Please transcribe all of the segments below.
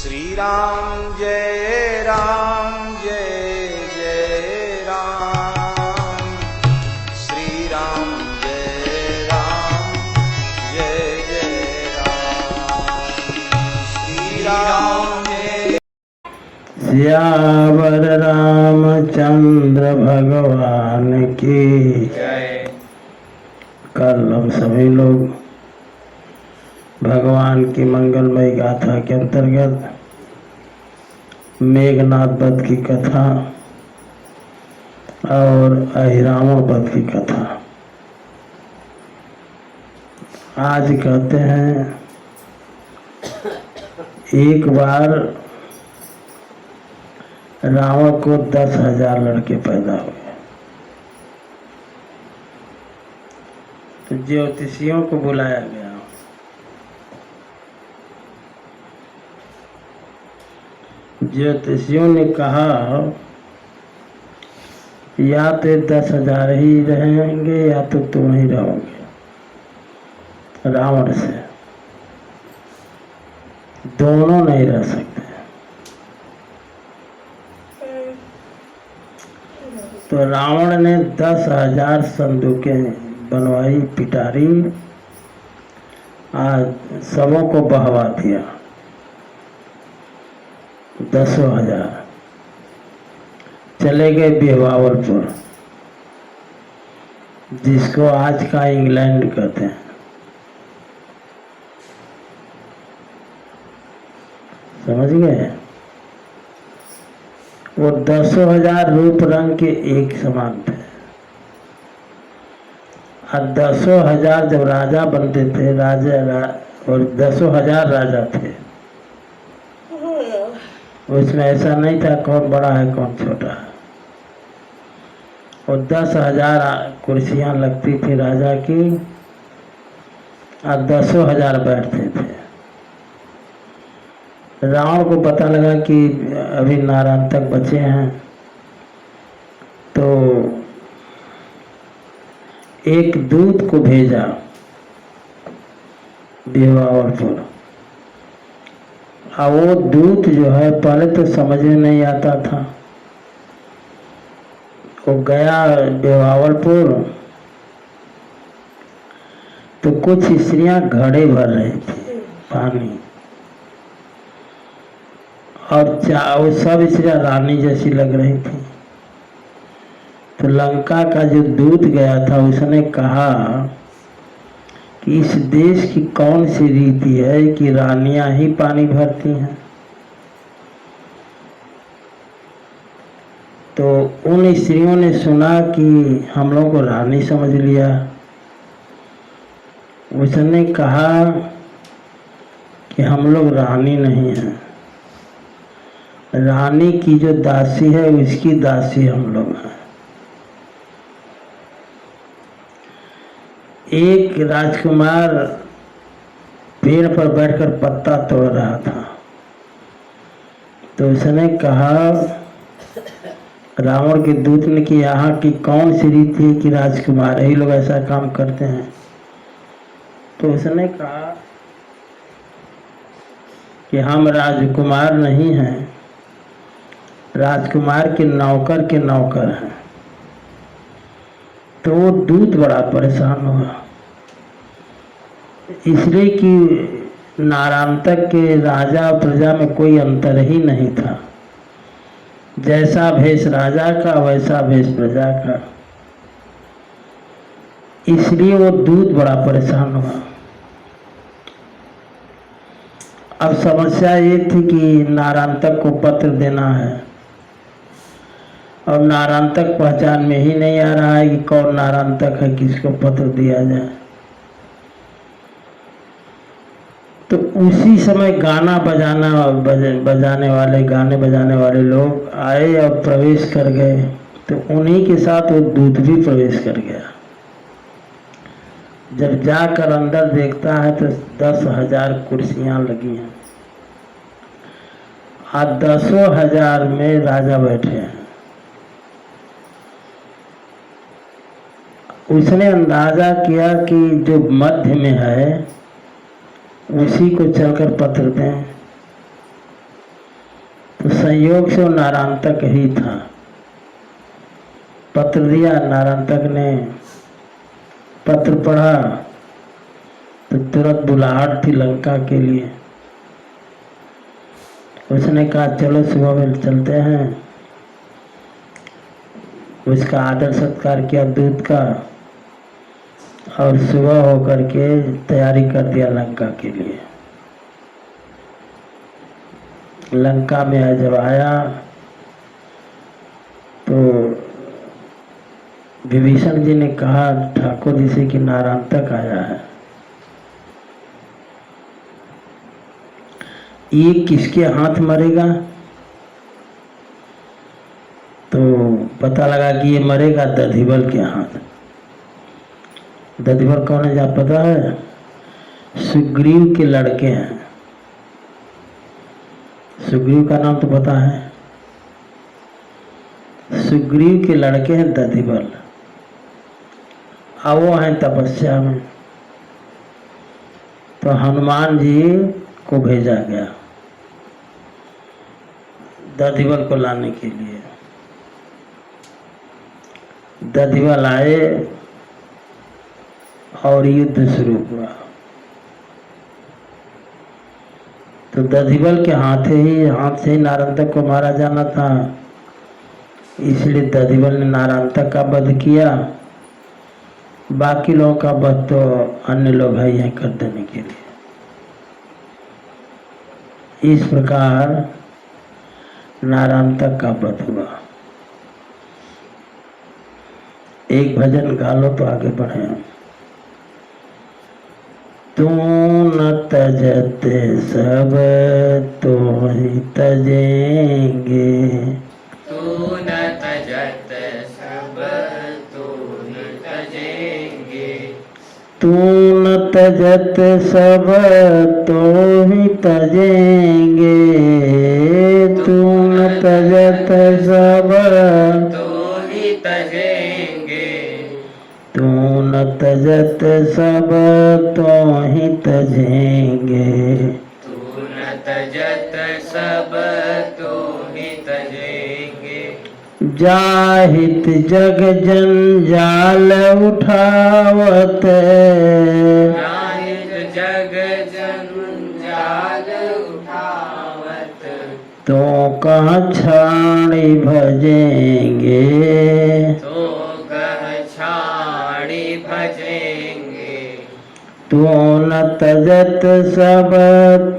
श्री राम जय जय राम। श्री राम जय राम। श्री राम जय। सियावर रामचंद्र भगवान की जय। कल हम सभी लोग भगवान की मंगलमय गाथा के अंतर्गत मेघनाद वध की कथा और अहिरावण वध की कथा आज कहते हैं। एक बार रावण को 10,000 लड़के पैदा हुए, तो ज्योतिषियों को बुलाया गया। ज्योतिषियों ने कहा या तो 10,000 ही रहेंगे या तो तुम ही रहोगे रावण से, दोनों नहीं रह सकते। तो रावण ने 10,000 संदूकें बनवाई, पिटारी, आज सबों को बहवा दिया। 10,000 चले गए बिहावलपुर, जिसको आज का इंग्लैंड कहते हैं। समझ गए? वो 10,000 रूप रंग के एक समान थे। और 10,000 जब राजा बनते थे, और 10,000 राजा थे, उसमें ऐसा नहीं था कौन बड़ा है कौन छोटा है। और 10,000 कुर्सियां लगती थी राजा की, और 10,000 बैठते थे। रावण को पता लगा कि अभी नारायण तक बचे हैं, तो एक दूत को भेजा बिहावलपुर। और वो दूत जो है पहले तो समझ में नहीं आता था। वो गया बिहावलपुर, तो कुछ स्त्रियां घड़े भर रही थी पानी, और वो सब स्त्रियां रानी जैसी लग रही थी। तो लंका का जो दूत गया था उसने कहा कि इस देश की कौन सी रीति है कि रानियां ही पानी भरती हैं। तो उन स्त्रियों ने सुना कि हम लोग को रानी समझ लिया। उसने कहा कि हम लोग रानी नहीं हैं, रानी की जो दासी है उसकी दासी हम लोग हैं। एक राजकुमार पेड़ पर बैठकर पत्ता तोड़ रहा था, तो उसने कहा रावण के दूत ने कि यहाँ की कौन सी रीति है कि राजकुमार ही लोग ऐसा काम करते हैं। तो उसने कहा कि हम राजकुमार नहीं हैं, राजकुमार के नौकर हैं। तो वो दूत बड़ा परेशान हुआ, इसलिए कि नारायण के राजा और प्रजा में कोई अंतर ही नहीं था। जैसा भेष राजा का वैसा भेष प्रजा का। इसलिए वो दूत बड़ा परेशान हुआ। अब समस्या ये थी कि नारायण को पत्र देना है, और नारायण पहचान में ही नहीं आ रहा है कि कौन नारायण है, किसको पत्र दिया जाए। तो उसी समय गाने बजाने वाले लोग आए और प्रवेश कर गए। तो उन्हीं के साथ वो दूत भी प्रवेश कर गया। जब जाकर अंदर देखता है तो 10,000 कुर्सियां लगी हैं, और 10,000 में राजा बैठे हैं। उसने अंदाजा किया कि जो मध्य में है उसी को चलकर पत्र दें। तो संयोग से वो नारायणतक ही था। पत्र दिया, नारायणतक ने पत्र पढ़ा तो तुरंत बुलाहट थी लंका के लिए। उसने कहा चलो सुबह में चलते हैं। उसका आदर सत्कार किया दूत का और सुबह होकर के तैयारी कर दिया लंका के लिए। लंका में जब आया तो विभीषण जी ने कहा ठाकुर जी से कि नारायणतक आया है, ये किसके हाथ मरेगा? तो पता लगा कि ये मरेगा दधिवल के हाथ। दधिवल कौन है आप पता है? सुग्रीव के लड़के हैं। सुग्रीव का नाम तो पता है? सुग्रीव के लड़के हैं दधिवल, और वो हैं तपस्या में। तो हनुमान जी को भेजा गया दधिवल को लाने के लिए। दधिवल आए और युद्ध शुरू हुआ। तो दधिवल के हाथ से ही नारायणतक को मारा जाना था, इसलिए दधिवल ने नारायणतक का वध किया। बाकी लोगों का वध तो अन्य लोग है यहीं कर देने के लिए। इस प्रकार नारायणतक का वध हुआ। एक भजन गा लो तो आगे बढ़े। तू न तजत सब तो ही तजेंगे, तू न तजत सब तो ही तजेंगे, तू न तजत सब तो ही तजेंगे, तू न तजत सब तो ही तजेंगे, तू न तजत सब तो ही तजेंगे, तू न तजत सब तो ही तजेंगे, जाहित जग जंजाल उठावत, जाहित जग जंजाल उठावत, तो कहाँ छाड़ी भजेंगे, तो कह छाड़ी भजेंगे, तू न तजत सब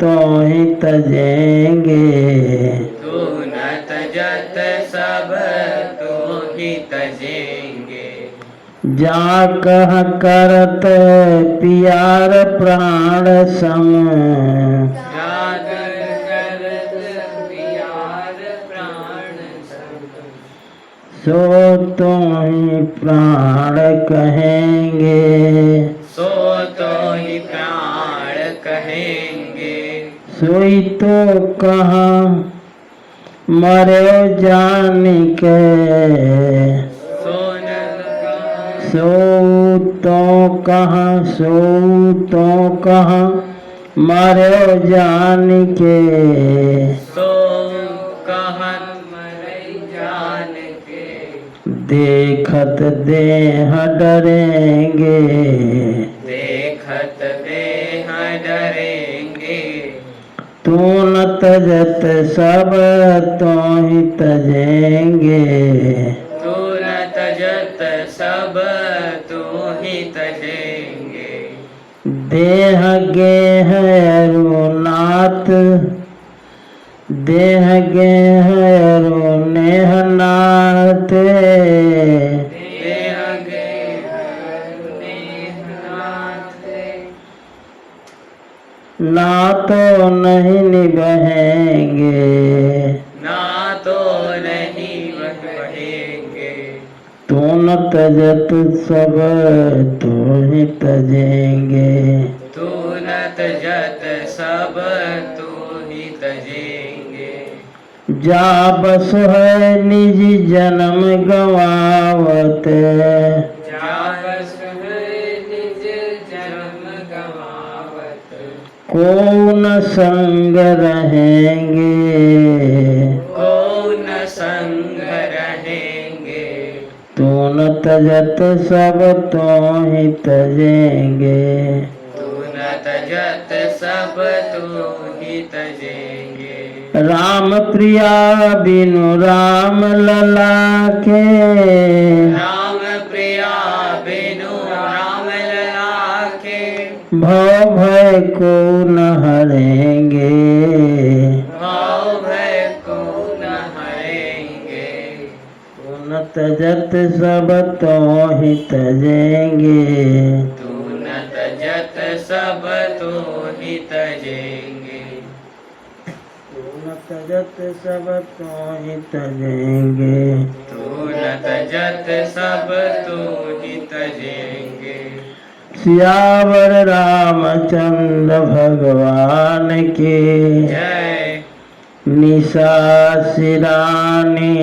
तो ही तजेंगे, तू न तजत सब तो ही तजेंगे, जा कह करत पियार प्राण सम, जागर करत प्यार प्राण संग, सो तो ही प्राण कहेंगे, सो तो ही प्राण कहेंगे, सोई तो कहाँ मरो जान के, सोन सो तो कहाँ मरो जान के, सो कहत मरई जान के, देखत देह डरेंगे, देखत देह डरेंगे, तू न तजत सब तो ही तजेंगे, तू न तजत सब तो ही तजेंगे, देह गेह अरुनाथ, देह गेह अरु नेह नाथ, देह गेह नेह नाथ, ना तो नहीं निभाएंगे, ना तो नहीं बढ़ेंगे, तू न तजत सब तो ही तजेंगे, तू न तजत सब तो ही तजेंगे, जा बस है निज जन्म गवावत, जागस है निज जन्म गवावत, को न संग रहेंगे, तजत सब तो ही तजेंगे। तू न तजत सब तू ही तजेंगे। राम प्रिया बिनु राम लला के, राम प्रिया बिनु राम लला के, भव भय को न हरेंगे। भाव भय को न हरेंगे। तू न तजत सब तो ही तजेंगे। तू न तजत सब तू ही तजेंगे। तू न तजत सब तो ही तजेंगे। तू न तजत सब तू ही तजेंगे। सियावर रामचंद्र भगवान के, जय। निशा सिरानी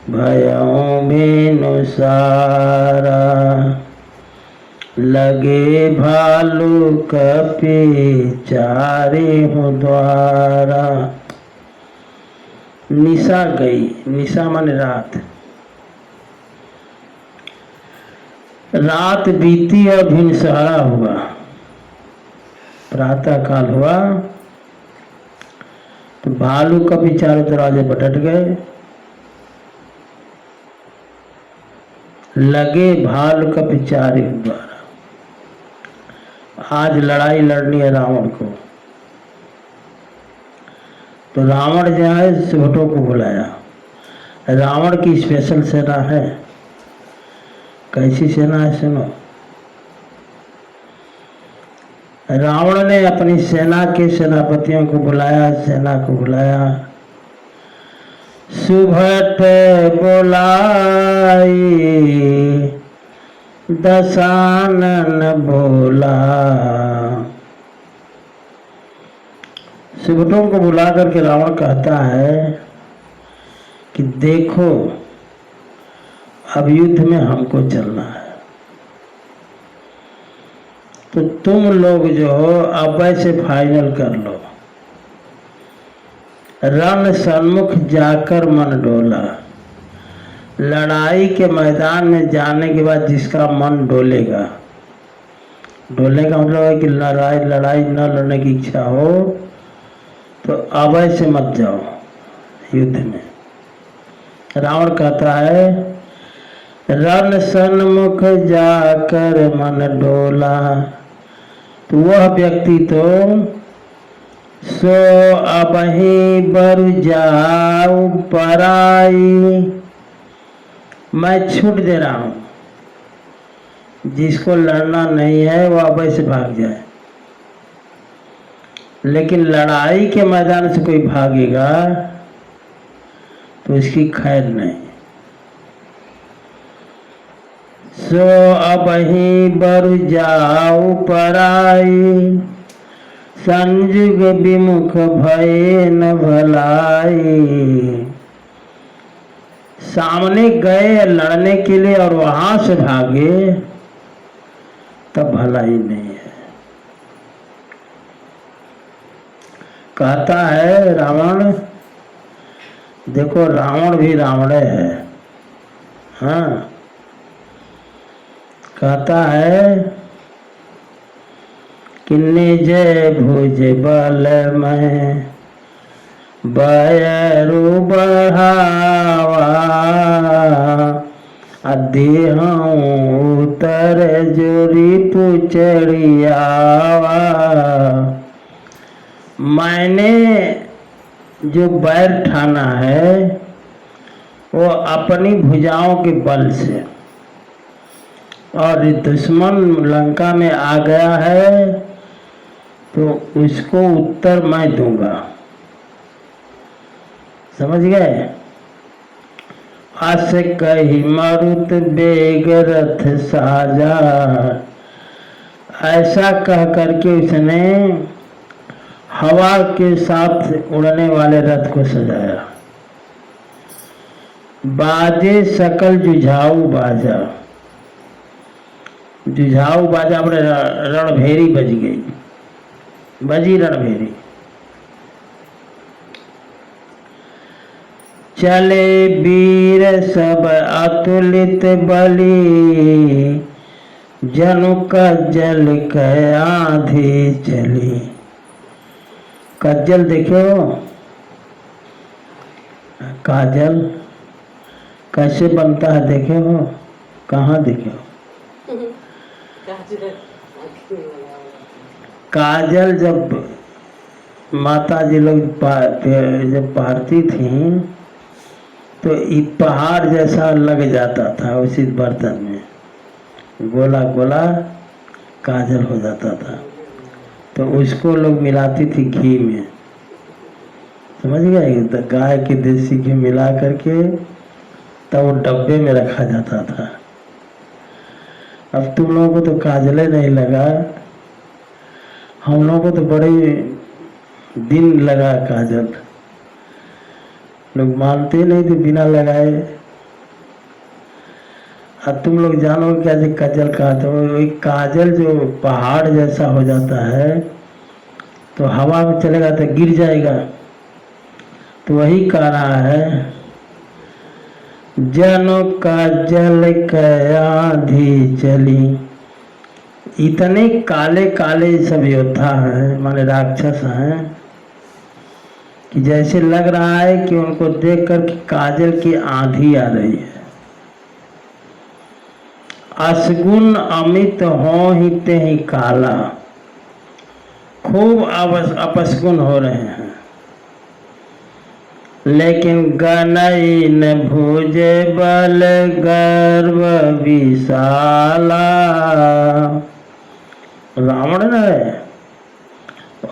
भयों भेनु सारा। लगे भालू कपि चारे हूँ द्वारा। निशा गई, निशा माने रात। रात बीती और भिनसहरा हुआ। प्रातः काल हुआ तो भालू कभी चारों दरवाजे बटट गए। लगे भालू कभी चारे द्वारा। आज लड़ाई लड़नी है रावण को। तो रावण जो है सुभटों को बुलाया। रावण की स्पेशल सेना है। कैसी सेना है सुनो। रावण ने अपनी सेना के सेनापतियों को बुलाया, सेना को बुलाया। सुभट बोलाई दशानन बोला। सुभटों को बुला करके रावण कहता है कि देखो अब युद्ध में हमको चलना है, तो तुम लोग जो हो अब ऐसे फाइनल कर लो। रण सन्मुख जाकर मन डोला। लड़ाई के मैदान में जाने के बाद जिसका मन डोलेगा, डोलने का मतलब है कि लड़ाई न लड़ने की इच्छा हो तो अब ऐसे मत जाओ युद्ध में। रावण कहता है रण सन्मुख जाकर मन डोला। तो वह व्यक्ति तो सो अबहि बर जाऊ पराई। मैं छूट दे रहा हूं। जिसको लड़ना नहीं है वो अब से भाग जाए। लेकिन लड़ाई के मैदान से कोई भागेगा तो इसकी खैर नहीं। सो अबहि बर जाऊ पराई। संजुग विमुख भये न भलाई। सामने गए लड़ने के लिए और वहां से भागे तब भलाई नहीं है। कहता है रावण, देखो रावण भी रावण है। हाँ, कहता है कि निज भुज बल में बयरु बढ़ावा। देहूं उतर जोरी पुचड़ियावा। मैंने जो बैर ठाना है वो अपनी भुजाओं के बल से, और दुश्मन लंका में आ गया है तो उसको उत्तर मैं दूंगा। समझ गए। अस कही मरुत बेग रथ साजा। ऐसा कह करके उसने हवा के साथ उड़ने वाले रथ को सजाया। बाजे सकल जुझाऊ बाजा। जुझाऊ बाजा अपने रणभेरी बज गई, बजी रणभेरी। चले वीर सब अतुलित बली, जनु कज्जल के आंधी चली। कज्जल देखे हो? काजल कैसे बनता है देखे हो? कहाँ देखे हो? काजल जब माता जी लोग जब पारती थी तो पहाड़ जैसा लग जाता था उसी बर्तन में, गोला गोला काजल हो जाता था। तो उसको लोग मिलाती थी घी में, समझ गए? तो गाय के देसी घी मिला करके तब वो डब्बे में रखा जाता था। अब तुम लोगों को तो काजले नहीं लगा, हम लोगों को तो बड़े दिन लगा काजल। लोग मानते नहीं थे बिना लगाए। अब तुम लोग जानो क्या जी काजल कहा था? एक काजल जो पहाड़ जैसा हो जाता है तो हवा में चलेगा तो गिर जाएगा। तो वही कह रहा है, जनो काजल के आंधी चली। इतने काले काले सब योद्धा हैं, माने राक्षस हैं, कि जैसे लग रहा है कि उनको देख कर काजल की आंधी आ रही है। असगुन अमित हो ही ते ही काला, खूब अपसगुन हो रहे हैं। लेकिन गनई न भुजे बल गर्व विशाला। रावण न है,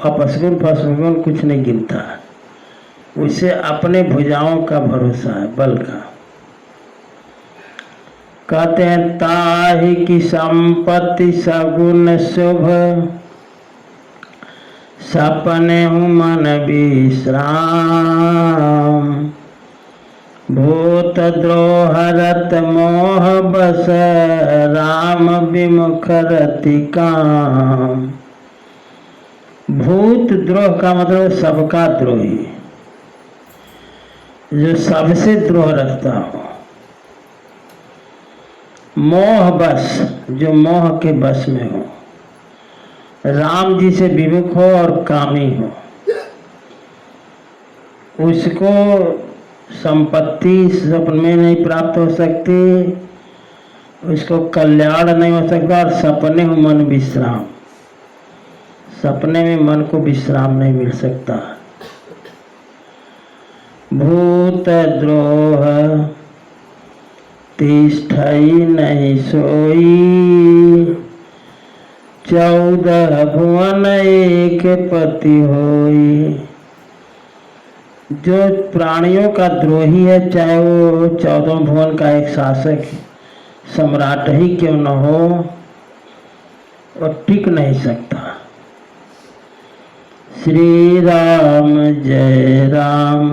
अपसगुन फसगुन कुछ नहीं गिनता, उसे अपने भुजाओं का भरोसा है, बल का। कहते हैं ताहि की संपत्ति सगुन शुभ, सपने हूँ मन विश्राम। भूत द्रोह रत मोह बस, राम विमुख रति काम। भूत द्रोह का मतलब सबका द्रोही, जो सबसे द्रोह रखता हो। मोह बस, जो मोह के बस में हो। राम जी से विमुख हो और कामी हो, उसको संपत्ति सपने में नहीं प्राप्त हो सकती, उसको कल्याण नहीं हो सकता। और सपने हो मन विश्राम, सपने में मन को विश्राम नहीं मिल सकता। भूत द्रोह तिष्ठई नहीं सोई, 14 भुवन एक पति होई। जो प्राणियों का द्रोही है, चाहे वो 14 भुवन का एक शासक सम्राट ही क्यों न हो, और टिक नहीं सकता। श्री राम जय राम,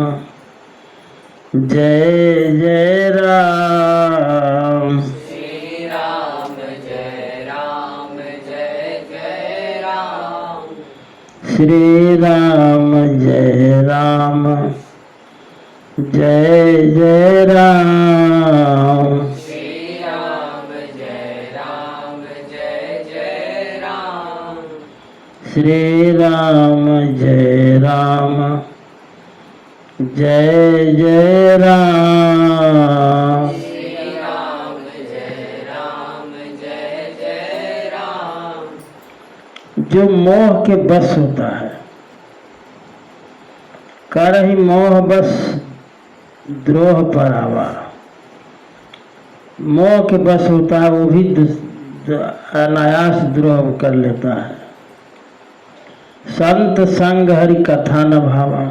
जय जय राम। श्री राम जय राम, जय जय राम। श्री राम जय राम, जय जय राम। श्री राम जय राम, जय जय राम। श्री राम जय राम, जय जय राम। श्री राम जय राम, जय जय राम। जो मोह के बस होता है, कर ही मोह बस द्रोह पर आवा। मोह के बस होता है, वो भी अनायास द्रोह कर लेता है। संत संग हरि कथा न भावा,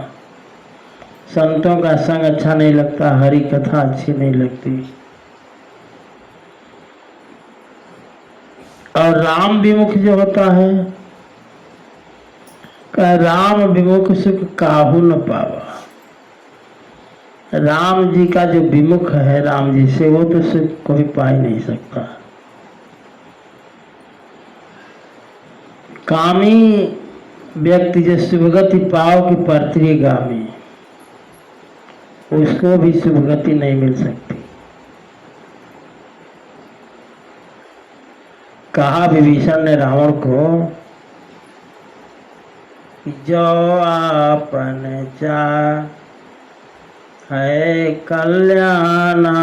संतों का संग अच्छा नहीं लगता, हरि कथा अच्छी नहीं लगती। और राम विमुख जो होता है, का राम विमुख सुख काहू न पावा। राम जी का जो विमुख है राम जी से, वो तो सुख कोई पा ही नहीं सकता। कामी व्यक्ति जो सुभगति पाव की परत्रिगामी, उसको भी शुभ गति नहीं मिल सकती। कहा विभीषण ने रावण को, जो आपन है कल्याणा,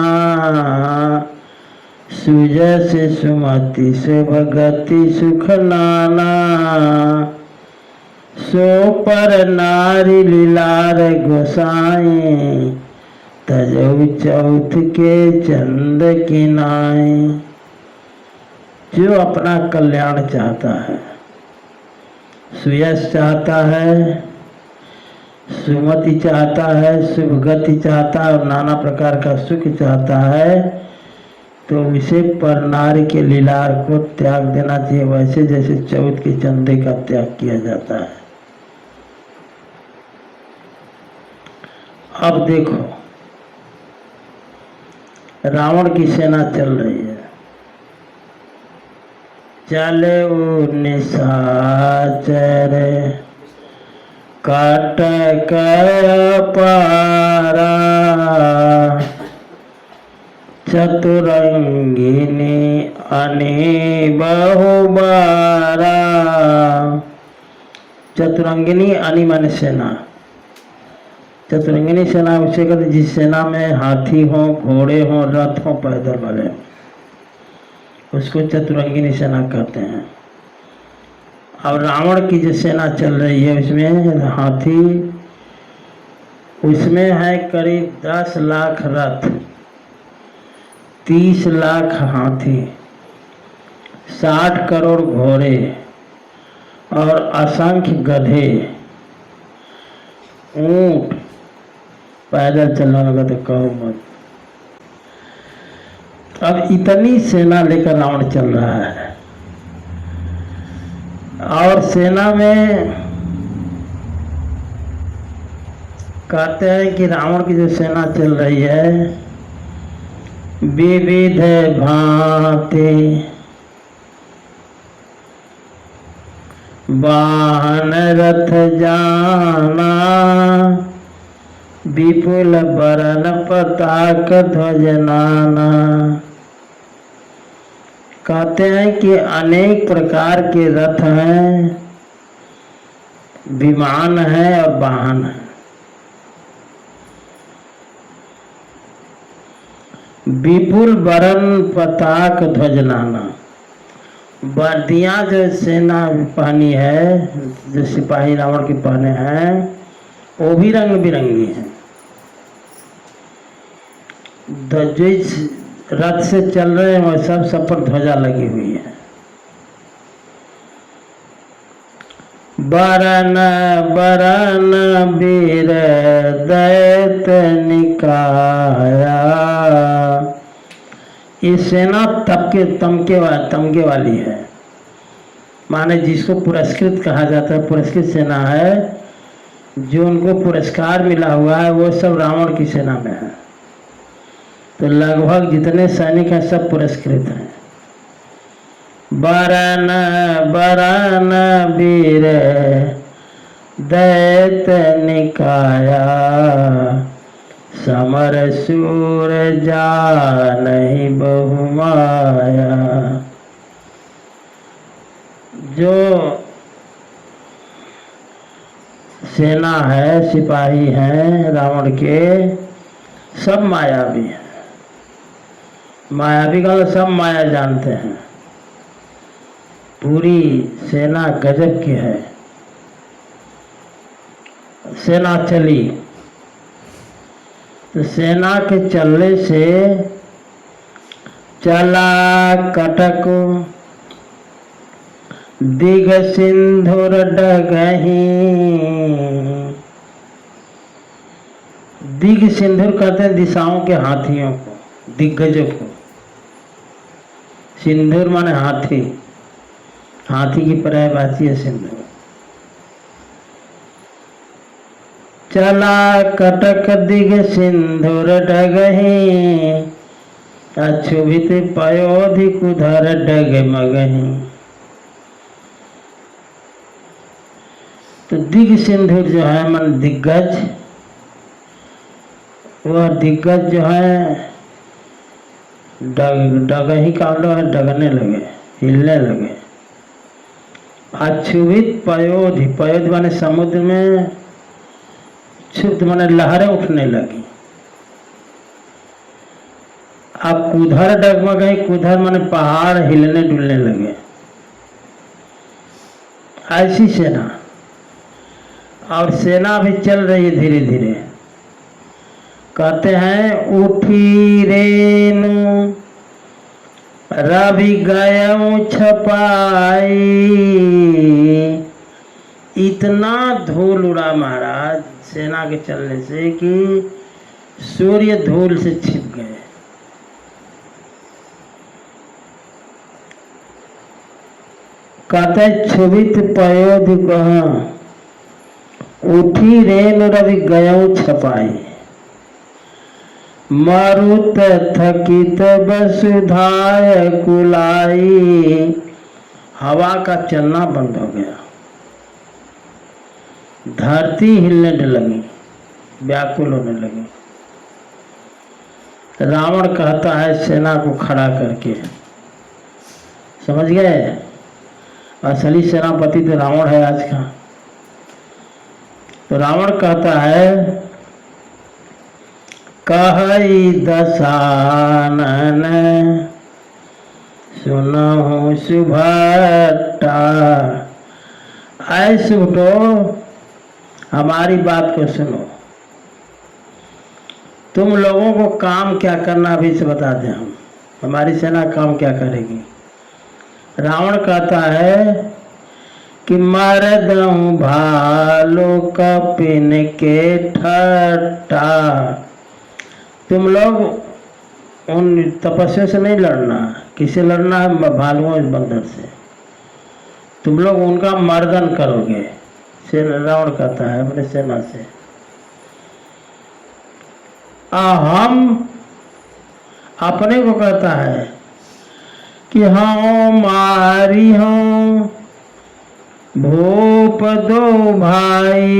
सुजस सुमति शुभ गति सुख नाना, सो पर नारी लीलार गोसाई, तजौ चौथ के चंद की नाई। जो अपना कल्याण चाहता है, सुयश चाहता है, सुमति चाहता है, शुभ गति चाहता है और नाना प्रकार का सुख चाहता है, तो उसे पर नारी के लीलार को त्याग देना चाहिए, वैसे जैसे चौथ के चंदे का त्याग किया जाता है। अब देखो, रावण की सेना चल रही है, चले वो निशाचर काटक पारा, चतुरंगिनी अने बहुबारा। चतुरंगिनी अनी माने सेना, चतुरंगिनी सेना उसे कहते जिस सेना में हाथी हो, घोड़े हो, रथ हो, पैदल वाले, उसको चतुरंगिनी सेना कहते हैं। अब रावण की जो सेना चल रही है उसमें हाथी, उसमें है करीब 10 लाख रथ, 30 लाख हाथी, 60 करोड़ घोड़े और असंख्य गधे, ऊंट, पैदल चलने लगा तो कहो मत। अब इतनी सेना लेकर रावण चल रहा है और सेना में कहते हैं कि रावण की जो सेना चल रही है, विविध भांति वाहन रथ जाना, विपुल बरन पताक ध्वज नाना। कहते हैं कि अनेक प्रकार के रथ हैं, विमान है और वाहन है। विपुल बरन पताक ध्वज नाना, वर्दियाँ जो सेना पहनी है, जो सिपाही रावण के पहने हैं, वो भी रंग बिरंगी हैं। जिस रथ से चल रहे हैं वह सब पर ध्वजा लगी हुई है। बरन बरन वीर दैत निकाया। ये सेना तमके वाली है, माने जिसको पुरस्कृत कहा जाता है, पुरस्कृत सेना है, जो उनको पुरस्कार मिला हुआ है वो सब रावण की सेना में है। तो लगभग जितने सैनिक हैं सब पुरस्कृत हैं। बरन बरन वीर दैत निकाया, समर सूर जानहि बहुमाया। जो सेना है, सिपाही हैं रावण के, सब मायावी हैं। मायावी का सब माया जानते हैं। पूरी सेना गजब की है। सेना चली तो सेना के चलने से चला कटक दिग सिंधुर डगही। दिग सिंधुर कहते हैं दिशाओं के हाथियों को, दिग्गजों को। सिंधुर माने हाथी, हाथी की पर्यायवाची है सिंधुर। चला कटक दिग सिंधुर डगही, अक्षुभित पयोधिक उधर डगमगही। तो दिग सिंधुर जो है मन दिग्गज, वह दिग्गज जो है डग ही का है, डगने लगे, हिलने लगे। अक्षुभित पयोधि, पयोधि माने समुद्र में, क्षुब्ध माने लहरें उठने लगी। अब कुधर डगमगाई, कुधर माने पहाड़ हिलने डुलने लगे। ऐसी सेना, और सेना भी चल रही है धीरे धीरे। कहते हैं उठी रेणु रवि गयऊ छपाई। इतना धूल उड़ा महाराज सेना के चलने से कि सूर्य धूल से छिप गए। कहते क्षुभित पयोधि कहा उठी रेणु रवि गयऊ छपाई। मरुत थकित वसुधाय कुलाई। हवा का चलना बंद हो गया, धरती हिलने लगी, व्याकुल होने लगी। रावण कहता है सेना को खड़ा करके, समझ गए? असली सेनापति तो रावण है आज का। तो रावण कहता है कहई दशानन सुनो सुभट्टा। ऐ सुभटो हमारी बात को सुनो, तुम लोगों को काम क्या करना अभी से बता दें हम, हमारी सेना काम क्या करेगी। रावण कहता है कि मरदहूँ भालो कपिन के ठट्टा। तुम लोग उन तपस्या से नहीं लड़ना, किसे लड़ना है? भालुओं इस बंदर से। तुम लोग उनका मर्दन करोगे। रावण कहता है अपने सेना से हम अपने को कहता है कि हाँ मारी हूँ भूप दो भाई।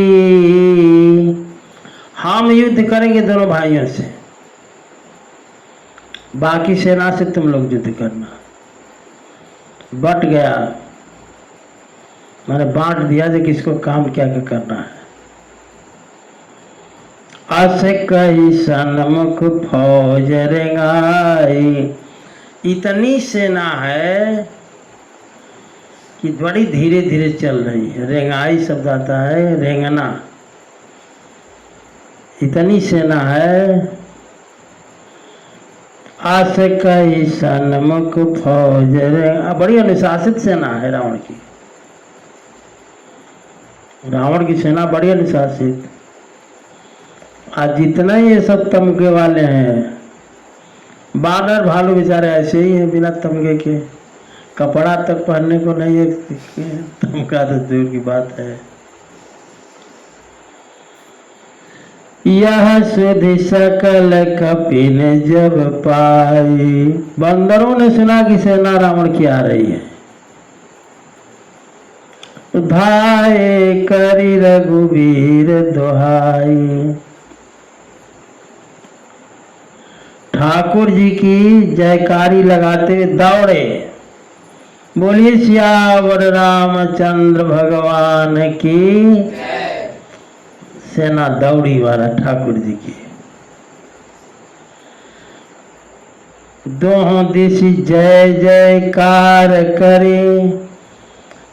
हम युद्ध करेंगे दोनों भाइयों से, बाकी सेना से तुम लोग युद्ध करना। बट गया, मैंने बांट दिया जो किसको काम क्या क्या करना है। अस कही सन्मुख फौज रेंगाई। इतनी सेना है कि बड़ी धीरे धीरे चल रही है। रेंगाई शब्द आता है रेंगना। इतनी सेना है। आस कही सन्मुख फौज रेंगा। बड़ी अनुशासित सेना है रावण की। रावण की सेना बड़ी अनुशासित। आज जितना ही ये सब तमगे वाले हैं, बानर भालू बेचारे ऐसे ही हैं बिना तमगे के, कपड़ा तक पहनने को नहीं है, तमगा तो दूर की बात है। यह सुधि सकल कपिन जब पाई। बंदरों ने सुना कि सेना रावण की आ रही है, धाये करी रघुवीर दोहाई। ठाकुर जी की जयकारी लगाते हुए दौड़े, बोलिए सियावर रामचंद्र भगवान की। सेना दौड़ी वाला ठाकुर जी की। दोहों दिश जय जयकार करे,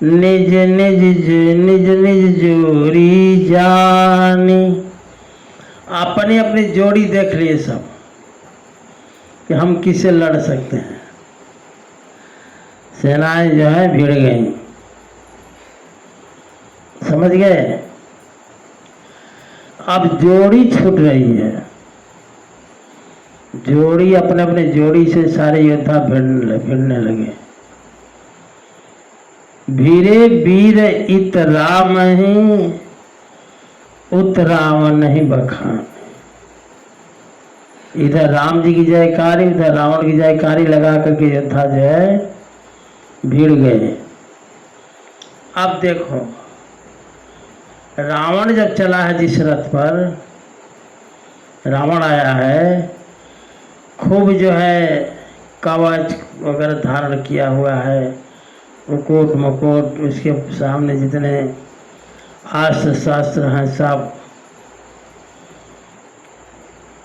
निज निज निज निज जोड़ी जानी। अपनी अपनी जोड़ी देख लिए सब कि हम किससे लड़ सकते हैं। सेनाएं जो है भिड़ गई, समझ गए? अब जोड़ी छूट रही है। जोड़ी अपने अपने जोड़ी से सारे योद्धा भिड़ने लगे। भीरे वीर इत राम ही उत रावण नहीं बखान। इधर राम जी की जयकारी, उधर रावण की जयकारी लगा करके योद्धा जो है भीड़ गए। अब देखो रावण जब चला है जिस रथ पर, रावण आया है, खूब जो है कवच वगैरह धारण किया हुआ है, मुकुट मुकुट, उसके सामने जितने अस्त्र शस्त्र हैं सब।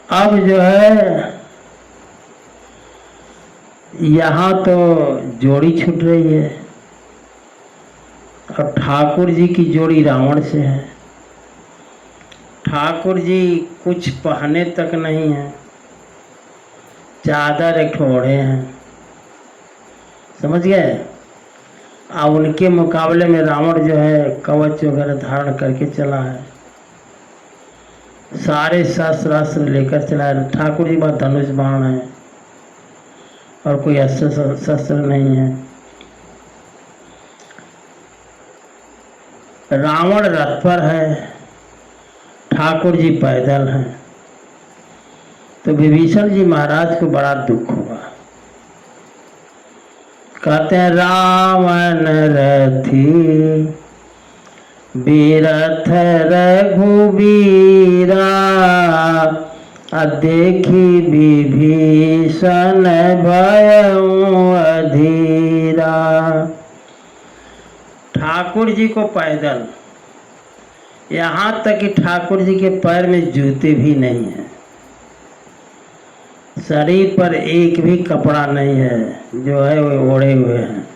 अब जो है यहाँ तो जोड़ी छूट रही है, और ठाकुर जी की जोड़ी रावण से है। ठाकुर जी कुछ पहने तक नहीं है, चादर एक ओढ़े हैं, समझ गए। अब उनके मुकाबले में रावण जो है कवच वगैरह धारण करके चला है, सारे शस्त्र अस्त्र लेकर चला है। ठाकुर जी बात धनुष बाण है और कोई अस्त्र शस्त्र नहीं है। रावण रथ पर है, ठाकुर जी पैदल हैं। तो विभीषण जी महाराज को बड़ा दुख हुआ। कहते हैं रावण रथी बीरथ रघुबीरा, देखी विभीषण भयउ अधीरा। ठाकुर जी को पैदल, यहाँ तक कि ठाकुर जी के पैर में जूते भी नहीं है, शरीर पर एक भी कपड़ा नहीं है, जो है वो ओढ़े हुए हैं।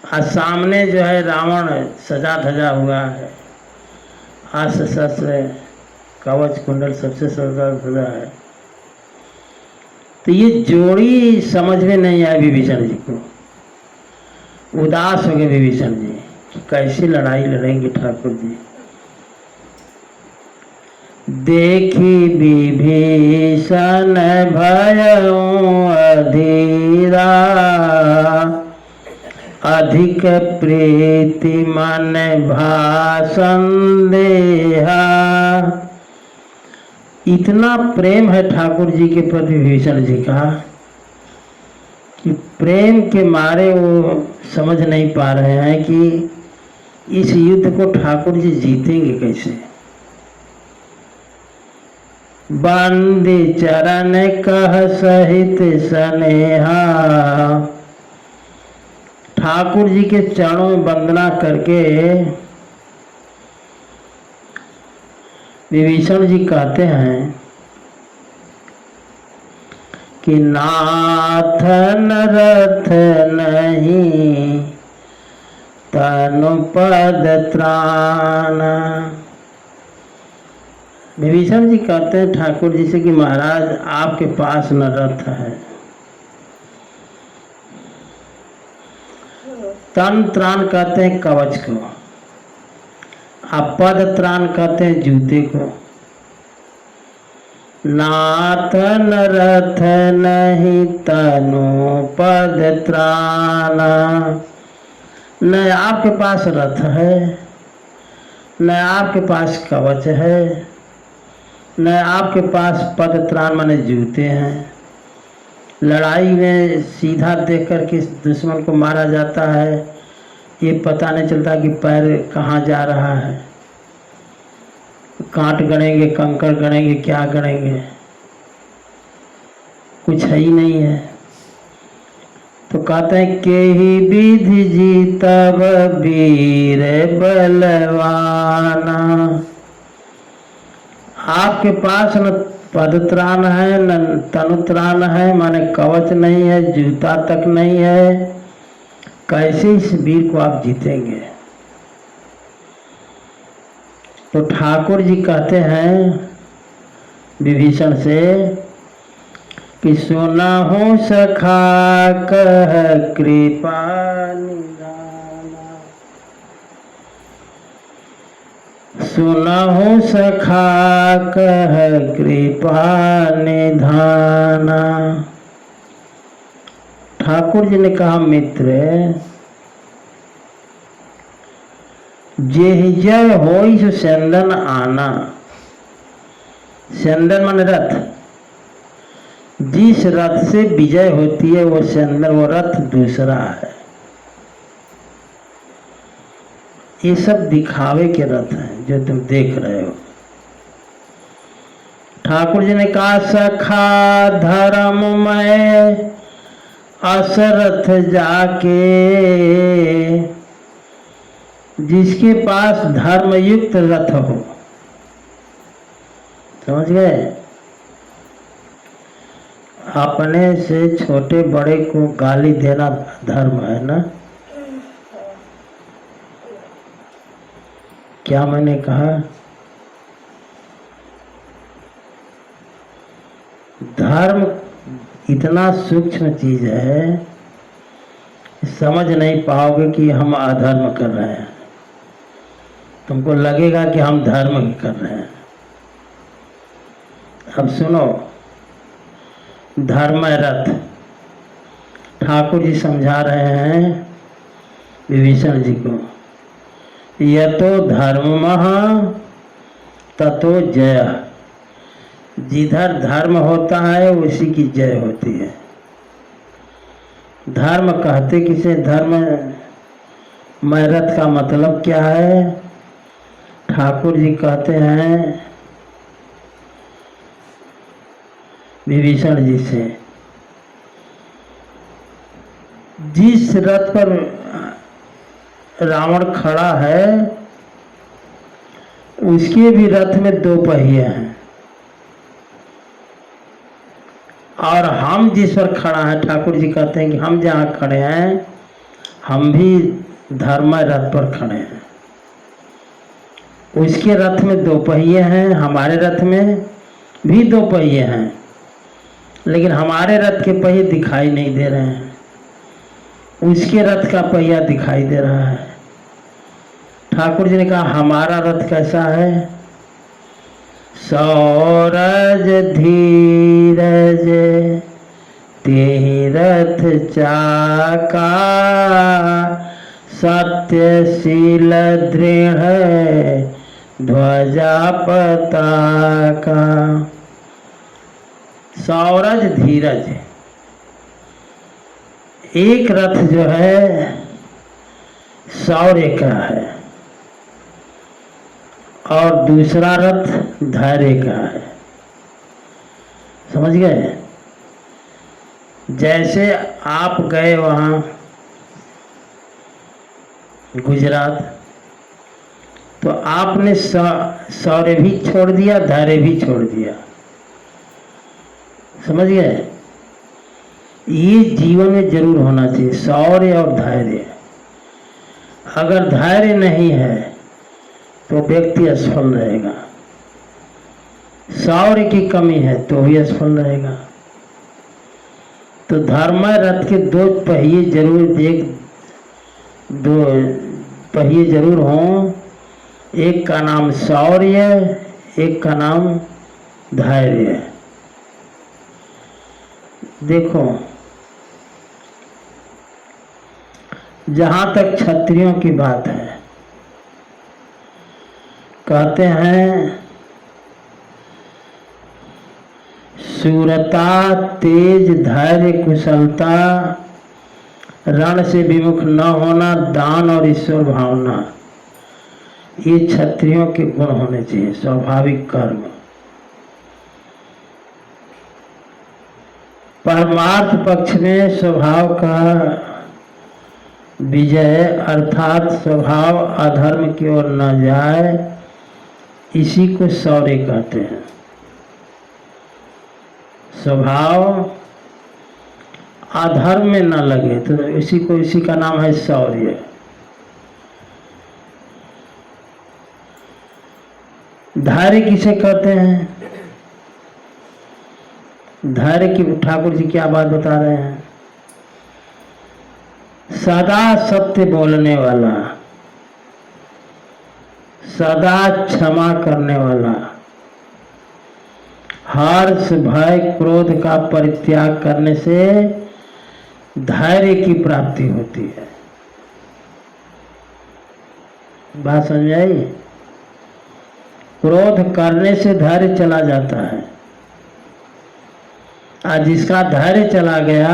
और सामने जो है रावण सजा धजा हुआ है, अस्त्र शस्त्र कवच कुंडल सबसे सजा धजा है। तो ये जोड़ी समझ में नहीं आई विभीषण जी को। उदास हो गए विभीषण जी, कैसी लड़ाई लड़ेंगे ठाकुर जी। देखी विभीषण भयउ अधीरा, अधिक प्रीति मन भासंदेहा। इतना प्रेम है ठाकुर जी के प्रति विभीषण जी का कि प्रेम के मारे वो समझ नहीं पा रहे हैं कि इस युद्ध को ठाकुर जी जीतेंगे कैसे। बंदी चरण कह सहित स्नेहा, ठाकुर जी के चरणों में वंदना करके विभीषण जी कहते हैं कि नाथ नरथ नहीं तनु पद त्राण। विभीषण जी कहते हैं ठाकुर जी से कि महाराज आपके पास न रथ है, तन त्राण कहते हैं कवच को, आप पद त्राण कहते हैं जूते को। नाथ नरथ नहीं तनु पद त्राण, न आपके पास रथ है, न आपके पास कवच है, न आपके पास पद त्राण माने जूते हैं। लड़ाई में सीधा देख कर के दुश्मन को मारा जाता है, ये पता नहीं चलता कि पैर कहाँ जा रहा है, कांट गड़ेंगे कंकड़ गड़ेंगे क्या गड़ेंगे, कुछ है ही नहीं है। तो कहते हैं के ही विधि जीतब वीर बलवाना, आपके पास न पद त्राण है न तनु त्राण है, माने कवच नहीं है, जूता तक नहीं है, कैसे इस वीर को आप जीतेंगे। तो ठाकुर जी कहते हैं विभीषण से कि सुनहु सखा कह कृपा निधाना, सुनहु सखा कह कृपा निधाना। ठाकुर जी ने कहा मित्र जे जय होई सो सेंदन आना, सेंदन माने रथ, जिस रथ से विजय होती है वो सेंदन, वो रथ दूसरा है। ये सब दिखावे के रथ हैं जो तुम देख रहे हो। ठाकुर जी ने कहा सखा धर्ममय असरथ जाके, जिसके पास धर्मयुक्त रथ हो। समझ गए? अपने से छोटे बड़े को गाली देना धर्म है ना? क्या मैंने कहा? धर्म इतना सूक्ष्म चीज है, समझ नहीं पाओगे कि हम अधर्म कर रहे हैं। तुमको लगेगा कि हम धर्म कर रहे हैं। अब सुनो, धर्म रथ ठाकुर जी समझा रहे हैं विभीषण जी को। यतो धर्मः ततो जय, जिधर धर्म होता है उसी की जय होती है। धर्म कहते किसे? धर्म में रथ का मतलब क्या है? ठाकुर जी कहते हैं विभीषण जी से, जिस रथ पर रावण खड़ा है उसके भी रथ में दो पहिए हैं, और हम जिस पर खड़ा है, ठाकुर जी कहते हैं कि हम जहाँ खड़े हैं हम भी धर्म रथ पर खड़े हैं। उसके रथ में दो पहिए हैं, हमारे रथ में भी दो पहिए हैं, लेकिन हमारे रथ के पहिए दिखाई नहीं दे रहे हैं, उसके रथ का पहिया दिखाई दे रहा है। ठाकुर जी ने कहा हमारा रथ कैसा है? सौरज धीरज तेहि रथ चाका, सत्यशील दृढ़ ध्वजा पताका। सौरज धीरज, एक रथ जो है शौर्य का है और दूसरा रथ धैर्य का है। समझ गए? जैसे आप गए वहाँ गुजरात, तो आपने शौर्य भी छोड़ दिया, धैर्य भी छोड़ दिया। समझ गए? ये जीवन में जरूर होना चाहिए, शौर्य और धैर्य। अगर धैर्य नहीं है तो व्यक्ति असफल रहेगा, शौर्य की कमी है तो भी असफल रहेगा। तो धर्म रथ के दो पहिए जरूर, दो पहिए जरूर हों। एक का नाम शौर्य, एक का नाम धैर्य। देखो, जहां तक क्षत्रियों की बात है, कहते हैं शूरता, तेज, धैर्य, कुशलता, रण से विमुख न होना, दान और ईश्वर भावना, ये क्षत्रियों के गुण होने चाहिए, स्वाभाविक कर्म। परमार्थ पक्ष में स्वभाव का विजय, अर्थात स्वभाव अधर्म की ओर न जाए, इसी को शौर्य कहते हैं। स्वभाव अधर्म में न लगे तो इसी का नाम है शौर्य। धैर्य किसे कहते हैं? धैर्य की ठाकुर जी क्या बात बता रहे हैं? सदा सत्य बोलने वाला, सदा क्षमा करने वाला, हर्ष भय क्रोध का परित्याग करने से धैर्य की प्राप्ति होती है। बात समझ आई? क्रोध करने से धैर्य चला जाता है, और जिसका धैर्य चला गया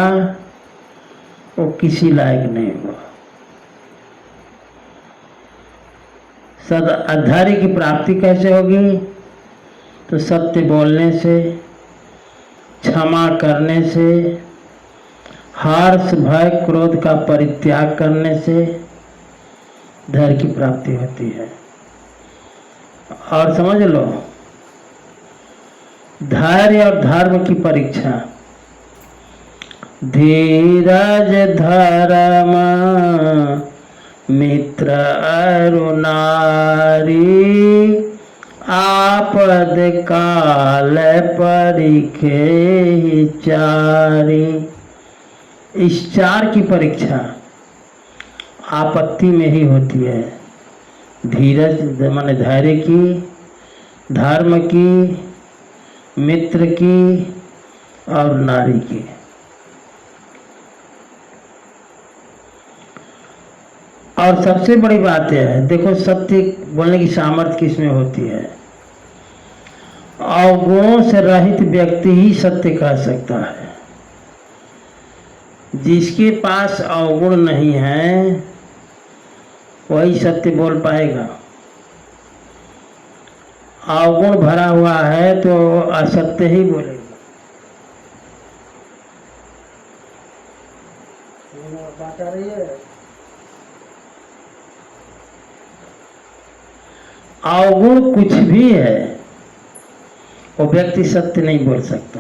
वो किसी लायक नहीं हुआ। धैर्य की प्राप्ति कैसे होगी? तो सत्य बोलने से, क्षमा करने से, हर्ष भय क्रोध का परित्याग करने से धैर्य की प्राप्ति होती है। और समझ लो, धैर्य और धर्म की परीक्षा। धीरज धर्म मित्र अरु नारी, आपद काल परीखे चारी। इस चार की परीक्षा आपत्ति में ही होती है। धीरज माने धैर्य की, धर्म की, मित्र की और नारी की। और सबसे बड़ी बात यह है, देखो सत्य बोलने की सामर्थ्य किसमें होती है। अवगुणों से रहित व्यक्ति ही सत्य कह सकता है। जिसके पास अवगुण नहीं है वही सत्य बोल पाएगा। अवगुण भरा हुआ है तो असत्य ही बोलेगा। बात आ रही है? अवगुण कुछ भी है वो व्यक्ति सत्य नहीं बोल सकता।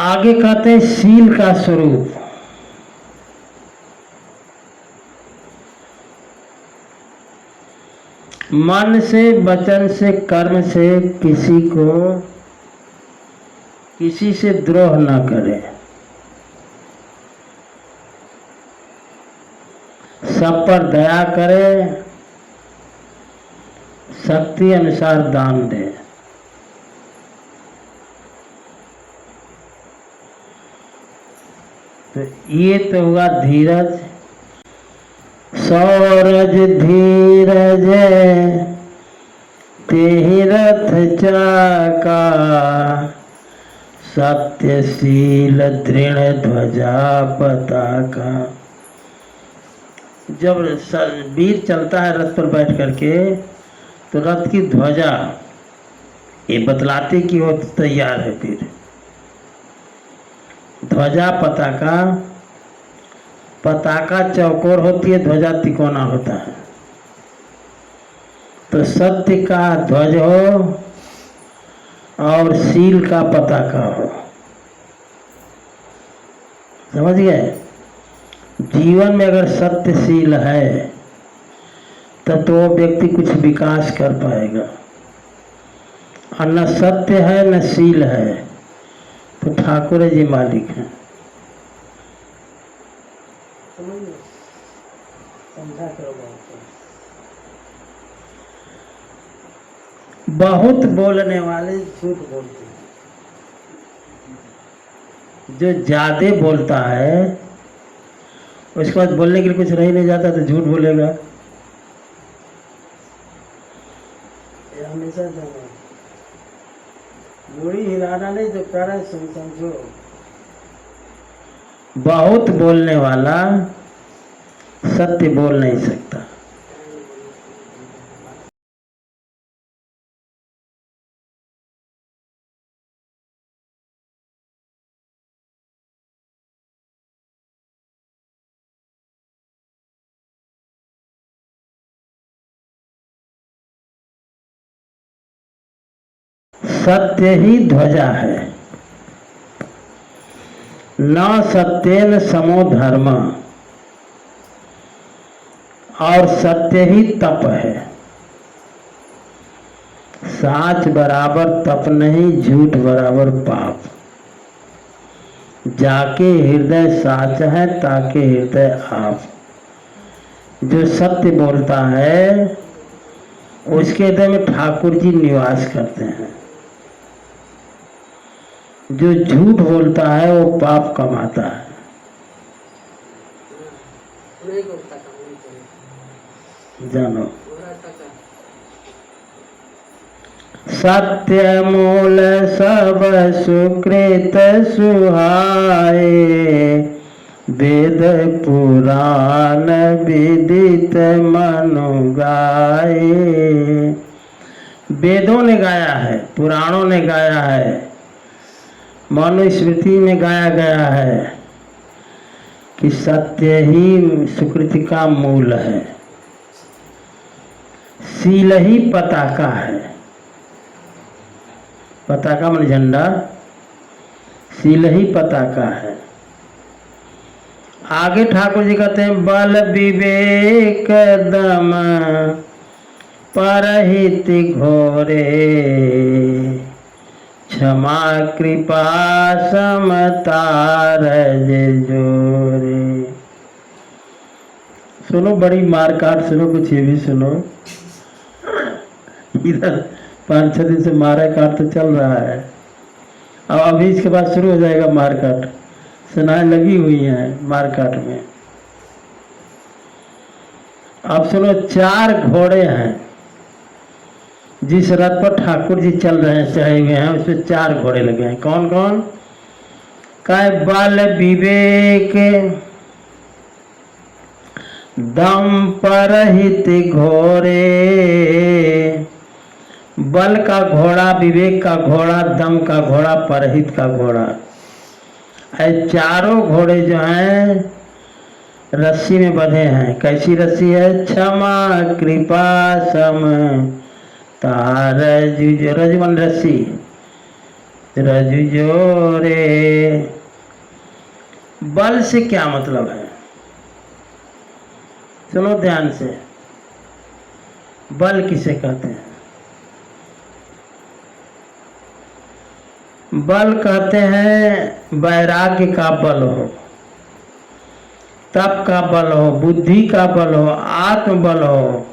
आगे कहते हैं शील का स्वरूप। मन से, वचन से, कर्म से किसी से द्रोह न करे, सब पर दया करे, शक्ति अनुसार दान दे। तो ये तो हुआ धीरज। सौरज धीरज तेहि रथ चाका, सत्यशील दृढ़ ध्वजा पताका। जब वीर चलता है रथ पर बैठ करके तो रथ की ध्वजा ये बतलाते कि वो तैयार है। फिर ध्वजा पताका, पताका चौकोर होती है, ध्वजा तिकोना होता है। तो सत्य का ध्वज हो और शील का पताका हो। समझ गए? जीवन में अगर सत्यशील है तब तो वो व्यक्ति कुछ विकास कर पाएगा, और न सत्य है न शील है तो ठाकुर जी मालिक हैं। समझा करो। बहुत बोलने वाले झूठ बोलते हैं। जो ज्यादा बोलता है उसके बाद बोलने के लिए कुछ रह नहीं जाता तो झूठ बोलेगा। हमेशा मुड़ी हिलाना नहीं जो करे समझो। बहुत बोलने वाला सत्य बोल नहीं सकता। सत्य ही ध्वजा है। न सत्येन समो धर्म, और सत्य ही तप है। साच बराबर तप नहीं, झूठ बराबर पाप। जाके हृदय साच है, ताके हृदय आप। जो सत्य बोलता है उसके हृदय में ठाकुर जी निवास करते हैं। जो झूठ बोलता है वो पाप कमाता है। जानो, सत्य मूल सब सुकृत सुहाए, वेद पुराण विदित मनु गाए। वेदों ने गाया है, पुराणों ने गाया है, मनुस्मृति में गाया गया है कि सत्य ही सुकृति का मूल है, शील ही पताका है। पताका मतलब झंडा, शील ही पताका है। आगे ठाकुर जी कहते हैं बल विवेक दम परहित घोरे, क्षमा कृपा समता रज जोरे। सुनो, बड़ी मार काट सुनो, कुछ ये भी सुनो। इधर 5-6 दिन से मारा काट तो चल रहा है, अब अभी इसके बाद शुरू हो जाएगा मार काट। सेनाएं लगी हुई हैं मार काट में। अब सुनो, 4 घोड़े हैं जिस रथ पर ठाकुर जी चल रहे हैं, चढ़े हुए हैं, उसमें 4 घोड़े लगे हैं। कौन कौन? काय बल विवेक दम परहित घोड़े। बल का घोड़ा, विवेक का घोड़ा, दम का घोड़ा, परहित का घोड़ा। ऐसे 4 घोड़े जो हैं रस्सी में बंधे हैं। कैसी रस्सी है? क्षमा कृपा सम तार रजमन रस्सी रज जोरे। बल से क्या मतलब है? सुनो ध्यान से, बल किसे कहते हैं? बल कहते हैं वैराग्य का बल हो, तप का बल हो, बुद्धि का बल हो, आत्म बल हो,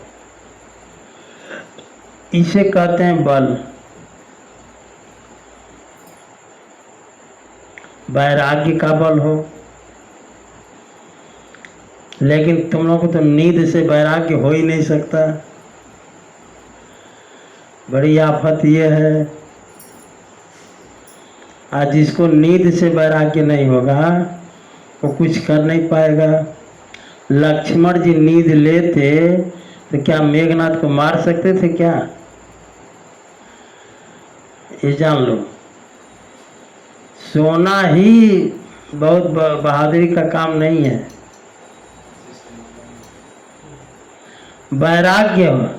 इसे कहते हैं बल। वैराग्य का बल हो, लेकिन तुम लोगों को तो नींद से वैराग्य हो ही नहीं सकता। बड़ी आफत ये है, आज जिसको नींद से वैराग्य नहीं होगा वो कुछ कर नहीं पाएगा। लक्ष्मण जी नींद लेते तो क्या मेघनाथ को मार सकते थे क्या? ये जान लो, सोना ही बहुत बहादुरी का काम नहीं है। वैराग्य हो,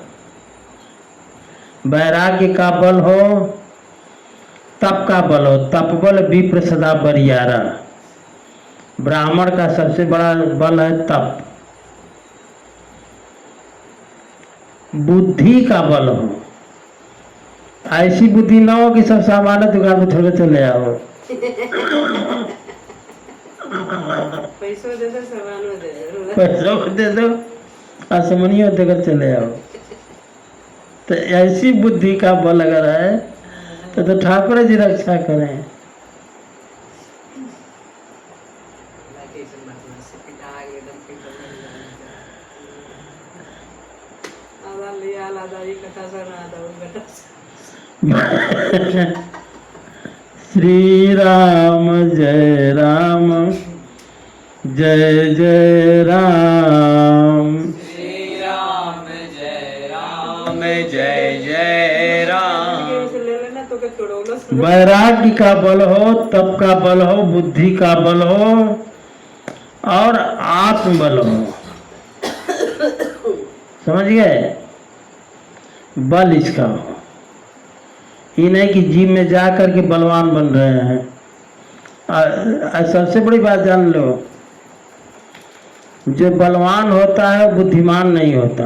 वैराग्य का बल हो, तप का बल हो। तप बल विप्र सदा बरियारा। ब्राह्मण का सबसे बड़ा बल है तप। बुद्धि का बल हो, ऐसी बुद्धि ना हो कि सब सामान दुकान पे छोड़ चले आओ। पैसों दे दो, सामान दे दो, पैसों दे दो और सामानियों देकर चले आओ। तो ऐसी बुद्धि का बल अगर है तो ठाकुर जी रक्षा करें। श्री राम जय राम, जय जय राम। श्री राम जय राम, जय जय राम। वैराग्य का बल हो, तप का बल हो, बुद्धि का बल हो और आत्म बल हो। समझ गए? बल इसका हो, ये नहीं कि जिम में जा करके बलवान बन रहे हैं। सबसे बड़ी बात जान लो, जो बलवान होता है वो बुद्धिमान नहीं होता।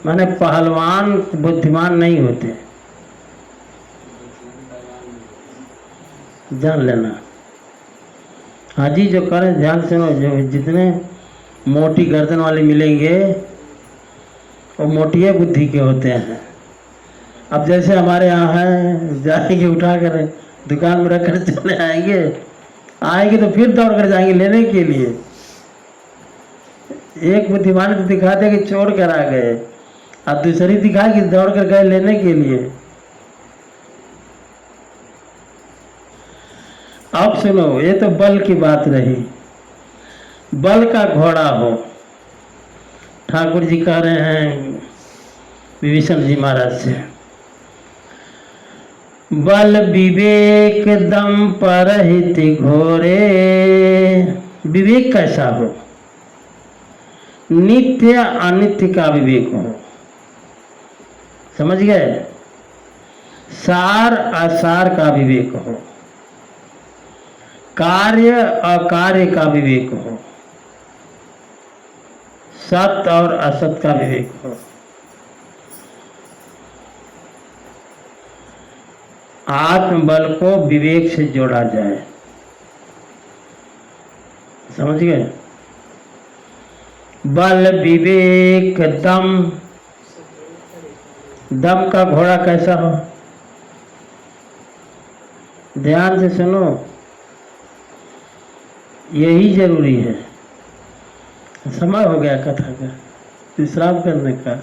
माने पहलवान बुद्धिमान नहीं होते, जान लेना। हाजी जो करें ध्यान से, जो जितने मोटी गर्दन वाले मिलेंगे वो मोटिया बुद्धि के होते हैं। अब जैसे हमारे यहाँ है, जाएंगे उठा कर दुकान में रख कर चले आएंगे तो फिर दौड़ कर जाएंगे लेने के लिए। एक बुद्धिमान तो दिखाते कि चोर कर आ गए, और दूसरी दिखा कि दौड़ कर गए लेने के लिए। अब सुनो, ये तो बल की बात रही। बल का घोड़ा हो, ठाकुर जी कह रहे हैं विभीषण जी महाराज से, बल विवेक दम परहित घोरे। विवेक कैसा हो? नित्य अनित्य का विवेक हो, समझ गए? सार असार का विवेक हो, कार्य अकार्य का विवेक हो, सत्य और असत का विवेक हो। आत्मबल को विवेक से जोड़ा जाए, समझ गए? बल विवेक दम। दम का घोड़ा कैसा हो? ध्यान से सुनो, यही जरूरी है। समय हो गया कथा का, विश्राम करने का।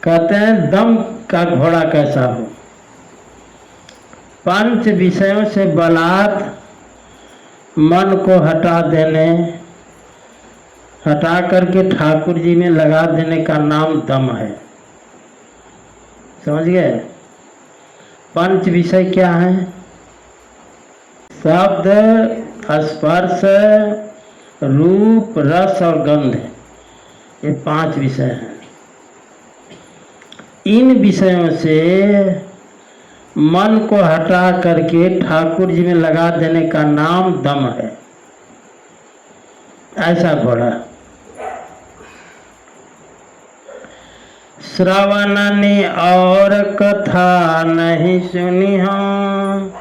कहते हैं दम का घोड़ा कैसा हो? पंच विषयों से बलात् मन को हटा देने, हटा करके ठाकुर जी में लगा देने का नाम दम है, समझ गए? पंच विषय क्या है? शब्द, स्पर्श, रूप, रस और गंध, ये 5 विषय हैं। इन विषयों से मन को हटा करके ठाकुर जी में लगा देने का नाम दम है। ऐसा घोड़ा। श्रवण ने और कथा नहीं सुनी हूँ,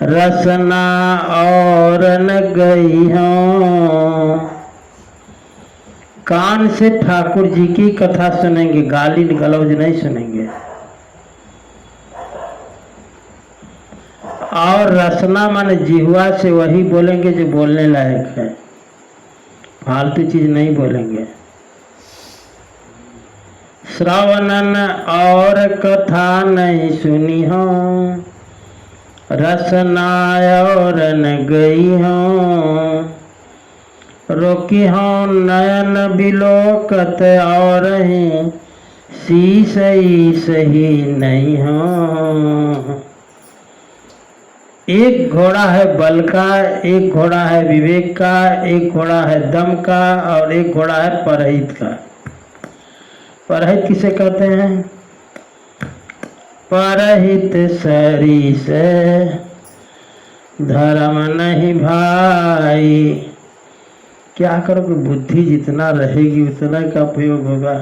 रसना और न गई हूँ। कान से ठाकुर जी की कथा सुनेंगे, गाली गलौज नहीं सुनेंगे। और रसना माने जिह्वा से वही बोलेंगे जो बोलने लायक है, फालतू चीज नहीं बोलेंगे। श्रवणन और कथा नहीं सुनी हो, रसना और न गई हो। रोकी हो नयन बिलोकत और शीश सही नहीं हो। एक घोड़ा है बल का, एक घोड़ा है विवेक का, एक घोड़ा है दम का और एक घोड़ा है परहित का। परहित किसे कहते हैं? परहित सरीस धर्म नहीं भाई। क्या करो कि बुद्धि जितना रहेगी उतना का उपयोग होगा।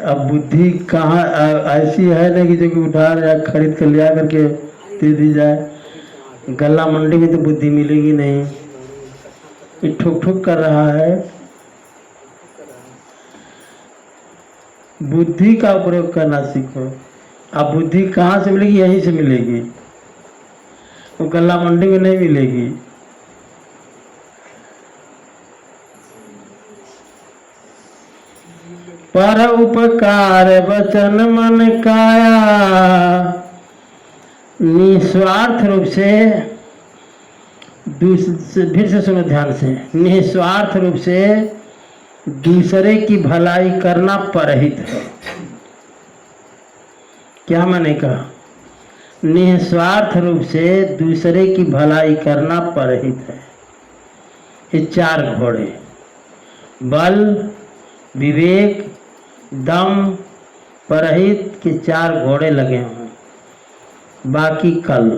अब बुद्धि कहाँ ऐसी है ना कि जो कि उठा या खरीद कर लिया करके दे दी जाए। गल्ला मंडी में तो बुद्धि मिलेगी नहीं, ये ठुक ठुक कर रहा है। बुद्धि का प्रयोग करना सीखो। अब बुद्धि कहाँ से मिलेगी? यहीं से मिलेगी, वो गल्ला मंडी में नहीं मिलेगी। पर उपकार वचन मन काया, निस्वार्थ रूप से, फिर से सुनो ध्यान से, निस्वार्थ रूप से दूसरे की भलाई करना परहित है। क्या माने कहा? निस्वार्थ रूप से दूसरे की भलाई करना परहित है। ये 4 घोड़े, बल, विवेक, दम, परहित के 4 घोड़े लगे हों। बाकी कल।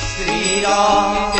श्री राम